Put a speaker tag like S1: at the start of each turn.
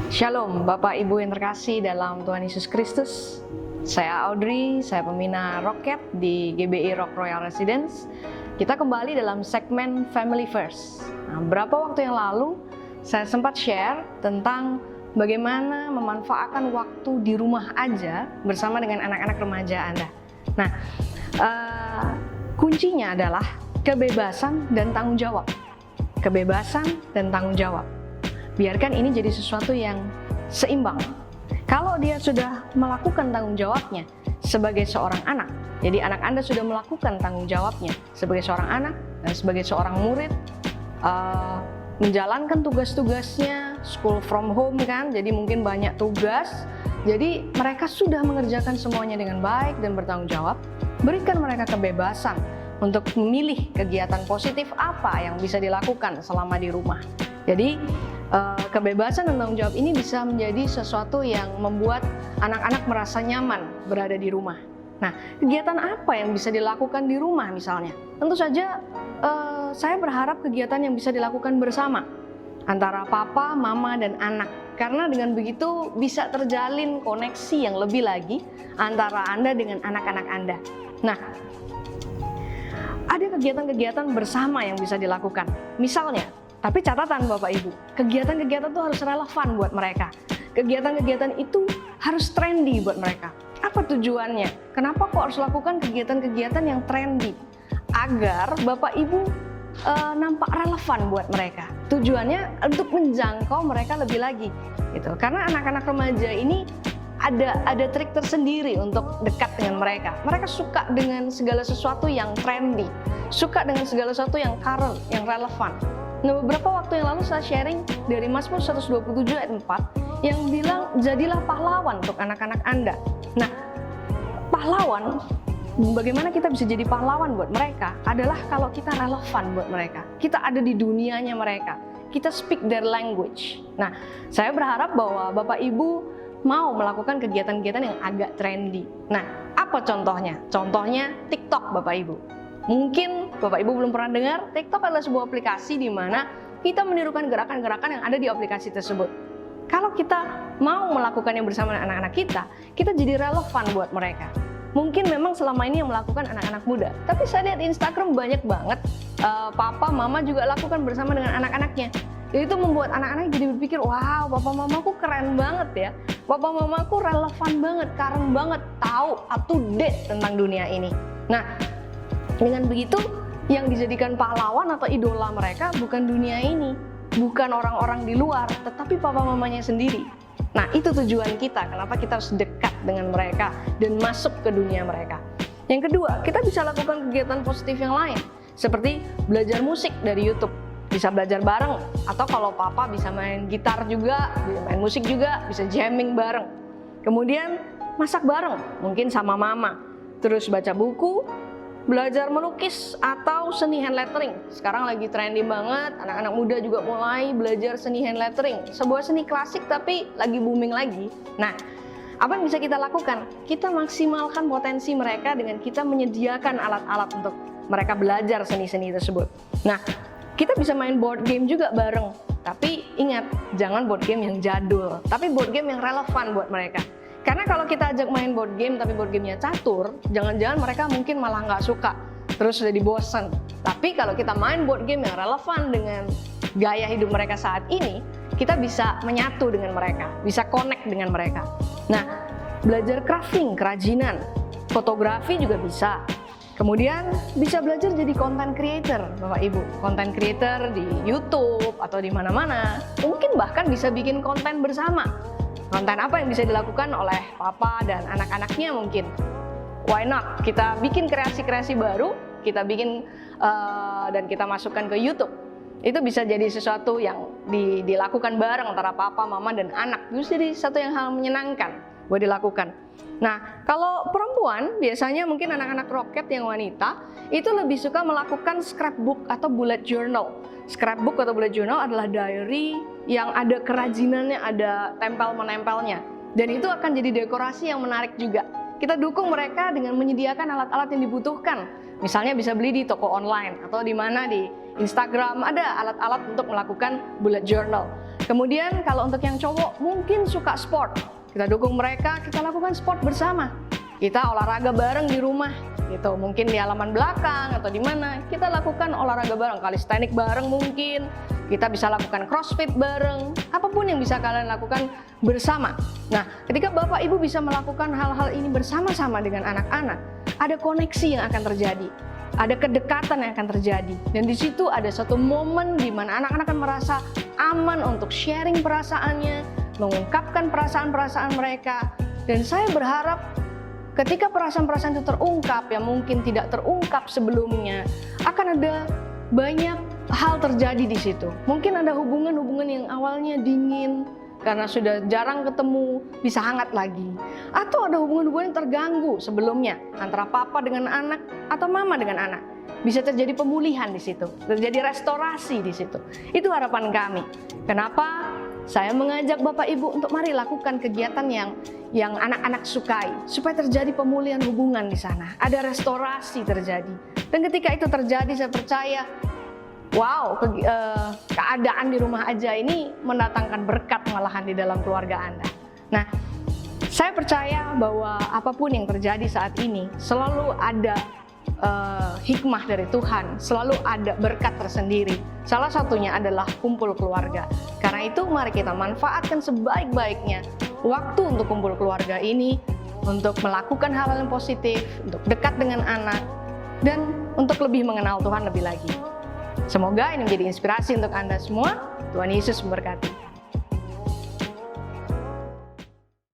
S1: Shalom, Bapak Ibu yang terkasih dalam Tuhan Yesus Kristus. Saya Audrey, saya pembina Rocket di GBI Rock Royal Residence. Kita kembali dalam segmen Family First. Nah, beberapa waktu yang lalu, saya sempat share tentang bagaimana memanfaatkan waktu di rumah aja bersama dengan anak-anak remaja Anda. Nah, kuncinya adalah kebebasan dan tanggung jawab. Kebebasan dan tanggung jawab. Biarkan ini jadi sesuatu yang seimbang. Kalau dia sudah melakukan tanggung jawabnya sebagai seorang anak, jadi anak Anda sudah melakukan tanggung jawabnya sebagai seorang anak dan sebagai seorang murid, menjalankan tugas-tugasnya, school from home kan, jadi mungkin banyak tugas. Jadi mereka sudah mengerjakan semuanya dengan baik dan bertanggung jawab. Berikan mereka kebebasan untuk memilih kegiatan positif apa yang bisa dilakukan selama di rumah. Jadi kebebasan dan tanggung jawab ini bisa menjadi sesuatu yang membuat anak-anak merasa nyaman berada di rumah. Nah, kegiatan apa yang bisa dilakukan di rumah misalnya? Tentu saja saya berharap kegiatan yang bisa dilakukan bersama antara papa, mama, dan anak. Karena dengan begitu bisa terjalin koneksi yang lebih lagi antara Anda dengan anak-anak Anda. Nah, ada kegiatan-kegiatan bersama yang bisa dilakukan. Misalnya, tapi catatan Bapak Ibu, kegiatan-kegiatan itu harus relevan buat mereka. Kegiatan-kegiatan itu harus trendy buat mereka. Apa tujuannya? Kenapa kok harus lakukan kegiatan-kegiatan yang trendy? Agar Bapak Ibu nampak relevan buat mereka. Tujuannya untuk menjangkau mereka lebih lagi. Gitu. Karena anak-anak remaja ini ada trik tersendiri untuk dekat dengan mereka. Mereka suka dengan segala sesuatu yang trendy, suka dengan segala sesuatu yang current, yang relevan. Nah, beberapa waktu yang lalu saya sharing dari Mazmur 127 ayat 4 yang bilang, jadilah pahlawan untuk anak-anak Anda. Nah, pahlawan, bagaimana kita bisa jadi pahlawan buat mereka adalah kalau kita relevan buat mereka. Kita ada di dunianya mereka. Kita speak their language. Nah, saya berharap bahwa Bapak Ibu mau melakukan kegiatan-kegiatan yang agak trendy. Nah, apa contohnya? Contohnya TikTok, Bapak Ibu. Mungkin Bapak Ibu belum pernah dengar, TikTok adalah sebuah aplikasi di mana kita menirukan gerakan-gerakan yang ada di aplikasi tersebut. Kalau kita mau melakukannya bersama anak-anak kita jadi relevan buat mereka. Mungkin memang selama ini yang melakukan anak-anak muda, tapi saya lihat Instagram banyak banget papa, mama juga lakukan bersama dengan anak-anaknya. Jadi itu membuat anak-anak jadi berpikir, wow, papa mamaku keren banget ya. Papa mamaku relevan banget, current banget, tahu up to date tentang dunia ini. Nah, dengan begitu, yang dijadikan pahlawan atau idola mereka bukan dunia ini, bukan orang-orang di luar, tetapi papa mamanya sendiri. Nah, itu tujuan kita, kenapa kita harus dekat dengan mereka dan masuk ke dunia mereka. Yang kedua, kita bisa lakukan kegiatan positif yang lain, seperti belajar musik dari YouTube. Bisa belajar bareng, atau kalau papa bisa main gitar juga, bisa main musik juga, bisa jamming bareng. Kemudian masak bareng, mungkin sama mama. Terus baca buku, belajar melukis atau seni hand lettering. Sekarang lagi trendy banget, anak-anak muda juga mulai belajar seni hand lettering. Sebuah seni klasik tapi lagi booming lagi. Nah, apa yang bisa kita lakukan? Kita maksimalkan potensi mereka dengan kita menyediakan alat-alat untuk mereka belajar seni-seni tersebut. Nah, kita bisa main board game juga bareng. Tapi ingat, jangan board game yang jadul, tapi board game yang relevan buat mereka. Karena kalau kita ajak main board game tapi board gamenya catur, jangan-jangan mereka mungkin malah nggak suka, terus jadi bosan. Tapi kalau kita main board game yang relevan dengan gaya hidup mereka saat ini, kita bisa menyatu dengan mereka, bisa connect dengan mereka. Nah, belajar crafting, kerajinan, fotografi juga bisa. Kemudian bisa belajar jadi content creator, Bapak Ibu. Content creator di YouTube atau di mana-mana. Mungkin bahkan bisa bikin konten bersama. Konten apa yang bisa dilakukan oleh papa dan anak-anaknya mungkin? Why not? Kita bikin kreasi-kreasi baru, kita bikin dan kita masukkan ke YouTube. Itu bisa jadi sesuatu yang dilakukan bareng antara papa, mama, dan anak. Itu jadi satu yang hal menyenangkan buat dilakukan. Nah, kalau perempuan, biasanya mungkin anak-anak Rocket yang wanita, itu lebih suka melakukan scrapbook atau bullet journal. Scrapbook atau bullet journal adalah diary yang ada kerajinannya, ada tempel-menempelnya. Dan itu akan jadi dekorasi yang menarik juga. Kita dukung mereka dengan menyediakan alat-alat yang dibutuhkan. Misalnya bisa beli di toko online atau di mana di Instagram ada alat-alat untuk melakukan bullet journal. Kemudian kalau untuk yang cowok mungkin suka sport, kita dukung mereka, kita lakukan sport bersama. Kita olahraga bareng di rumah, gitu. Mungkin di halaman belakang atau di mana, kita lakukan olahraga bareng, calisthenics bareng mungkin. Kita bisa lakukan crossfit bareng, apapun yang bisa kalian lakukan bersama. Nah, ketika Bapak Ibu bisa melakukan hal-hal ini bersama-sama dengan anak-anak, ada koneksi yang akan terjadi, ada kedekatan yang akan terjadi. Dan di situ ada satu momen di mana anak-anak akan merasa aman untuk sharing perasaannya, mengungkapkan perasaan-perasaan mereka. Dan saya berharap ketika perasaan-perasaan itu terungkap yang mungkin tidak terungkap sebelumnya, akan ada banyak hal terjadi di situ. Mungkin ada hubungan-hubungan yang awalnya dingin karena sudah jarang ketemu, bisa hangat lagi. Atau ada hubungan-hubungan yang terganggu sebelumnya antara papa dengan anak atau mama dengan anak. Bisa terjadi pemulihan di situ, terjadi restorasi di situ. Itu harapan kami. Kenapa saya mengajak Bapak Ibu untuk mari lakukan kegiatan yang anak-anak sukai, supaya terjadi pemulihan hubungan di sana. Ada restorasi terjadi. Dan ketika itu terjadi, saya percaya, wow, keadaan di rumah aja ini mendatangkan berkat malahan di dalam keluarga Anda. Nah, saya percaya bahwa apapun yang terjadi saat ini selalu ada hikmah dari Tuhan, selalu ada berkat tersendiri. Salah satunya adalah kumpul keluarga. Karena itu mari kita manfaatkan sebaik-baiknya waktu untuk kumpul keluarga ini, untuk melakukan hal-hal yang positif, untuk dekat dengan anak, dan untuk lebih mengenal Tuhan lebih lagi. Semoga ini menjadi inspirasi untuk Anda semua. Tuhan Yesus memberkati.